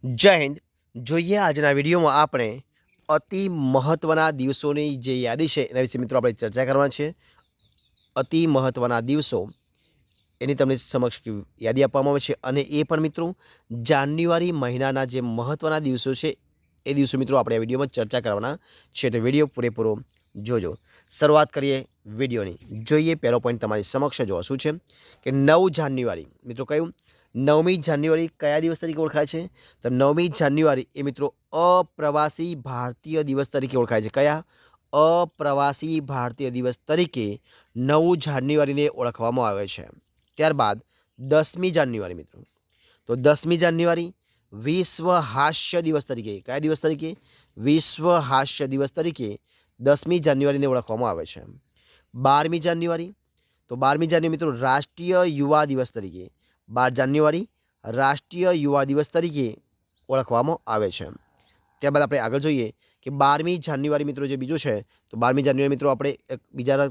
જય હિન્દ। જોઈએ આજના વિડીયોમાં આપણે અતિ મહત્ત્વના દિવસોની જે યાદી છે એના વિશે મિત્રો આપણે ચર્ચા કરવાની છે। અતિ મહત્ત્વના દિવસો એની તમને સમક્ષ યાદી આપવામાં આવે છે અને એ પણ મિત્રો જાન્યુઆરી મહિનાના જે મહત્ત્વના દિવસો છે એ દિવસો મિત્રો આપણે આ વિડીયોમાં ચર્ચા કરવાના છે, તો વિડીયો પૂરેપૂરો જોજો। શરૂઆત કરીએ વિડીયોની। જોઈએ પહેલો પોઈન્ટ તમારી સમક્ષ જો શું છે કે 9 જાન્યુઆરી મિત્રો કયું 9મી જાન્યુઆરી કયા દિવસ તરીકે ઓળખાય છે? તો 9મી જાન્યુઆરી એ મિત્રો અપ્રવાસી ભારતીય દિવસ તરીકે ઓળખાય છે। કયા? અપ્રવાસી ભારતીય દિવસ તરીકે 9 જાન્યુઆરીને ઓળખવામાં આવે છે। ત્યારબાદ 10મી જાન્યુઆરી મિત્રો, તો 10મી જાન્યુઆરી વિશ્વ હાસ્ય દિવસ તરીકે, કયા દિવસ તરીકે? વિશ્વ હાસ્ય દિવસ તરીકે 10મી જાન્યુઆરીને ઓળખવામાં આવે છે। 12મી જાન્યુઆરી, તો 12મી જાન્યુઆરી મિત્રો રાષ્ટ્રીય યુવા દિવસ તરીકે, 12 જાન્યુઆરી રાષ્ટ્રીય યુવા દિવસ તરીકે ઓળખવામાં આવે છે। ત્યારબાદ આપણે આગળ જોઈએ કે 12મી જાન્યુઆરી મિત્રો જે બીજું છે, તો 12મી જાન્યુઆરી મિત્રો આપણે એક બીજા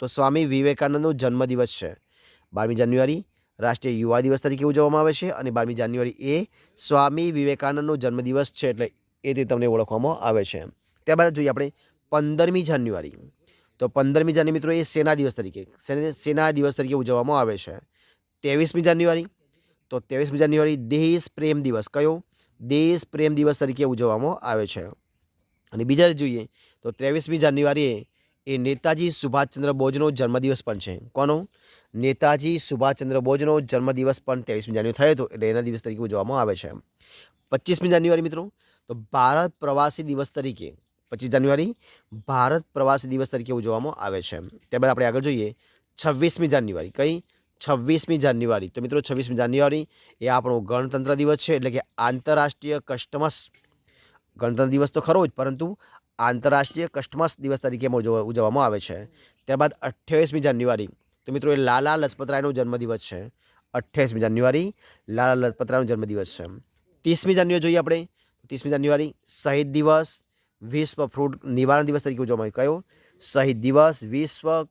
તો સ્વામી વિવેકાનંદનો જન્મદિવસ છે। 12મી જાન્યુઆરી રાષ્ટ્રીય યુવા દિવસ તરીકે ઉજવવામાં આવે છે અને 12મી જાન્યુઆરી એ સ્વામી વિવેકાનંદનો જન્મદિવસ છે, એટલે એ રીતે તમને ઓળખવામાં આવે છે। ત્યારબાદ જોઈએ આપણે 15મી જાન્યુઆરી, તો 15મી જાન્યુઆરી મિત્રો એ સેના દિવસ તરીકે, સેના દિવસ તરીકે ઉજવવામાં આવે છે। 23મી જાન્યુઆરી, તો 23મી જાન્યુઆરી દેશ પ્રેમ દિવસ, કયો? દેશ પ્રેમ દિવસ તરીકે ઉજવવામાં આવે છે। અને બીજા જોઈએ તો 23મી જાન્યુઆરીએ એ નેતાજી સુભાષચંદ્ર બોઝનો જન્મદિવસ પણ છે। કોનો? નેતાજી સુભાષચંદ્ર બોઝનો જન્મદિવસ પણ 23મી જાન્યુઆરી થયો હતો, એટલે એના દિવસ તરીકે ઉજવવામાં આવે છે। 25મી જાન્યુઆરી મિત્રો, તો ભારત પ્રવાસી દિવસ તરીકે, 25 જાન્યુઆરી ભારત પ્રવાસી દિવસ તરીકે ઉજવવામાં આવે છે। ત્યારબાદ આપણે આગળ જોઈએ 26મી જાન્યુઆરી, કઈ? 26મી જાન્યુઆરી, તો મિત્રો 26મી જાન્યુઆરી એ આપણો ગણતંત્ર દિવસ છે, એટલે કે આંતરરાષ્ટ્રીય કસ્ટમસ ગણતંત્ર દિવસ તો ખરો જ, પરંતુ આંતરરાષ્ટ્રીય કસ્ટમસ દિવસ તરીકે ઉજવવામાં આવે છે। ત્યારબાદ 28મી જાન્યુઆરી, તો મિત્રો એ લાલા લજપતરાયનો જન્મદિવસ છે। 28મી જાન્યુઆરી લાલા લજપતરાયનો જન્મદિવસ છે। 30મી જાન્યુઆરી જોઈએ આપણે, 30મી જાન્યુઆરી શહીદ દિવસ, વિશ્વ ફ્રૂટ નિવારણ દિવસ તરીકે ઉજવવામાં આવે। કયો? શહીદ દિવસ, વિશ્વ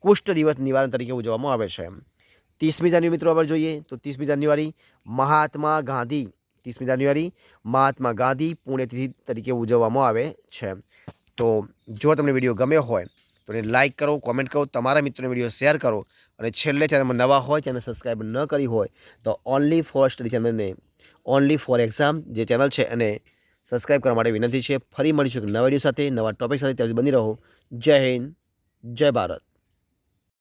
કુષ્ઠ દિવસ નિવારણ તરીકે ઉજવવામાં આવે છે। 30મી જાન્યુઆરી મિત્રો આપણે જોઈએ તો 30મી જાન્યુઆરી મહાત્મા ગાંધી, 30મી જાન્યુઆરી મહાત્મા ગાંધી પુણ્યતિથિ તરીકે ઉજવવામાં આવે છે। તો જો તમને વિડીયો ગમ્યો હોય તો એને લાઇક કરો, કોમેન્ટ કરો, તમારા મિત્રોને વિડીયો શેર કરો અને છેલ્લે ચેનલમાં નવા હોય, ચેનલ સબસ્ક્રાઈબ ન કરી હોય તો ઓનલી ફોર સ્ટડી ચેનલને, ઓનલી ફોર એક્ઝામ જે ચેનલ છે એને સબસ્ક્રાઈબ કરવા માટે વિનંતી છે। ફરી મળીશું એક નવા વિડીયો સાથે, નવા ટોપિક સાથે, ત્યાં સુધી બની રહો। જય હિન્દ, જય ભારત।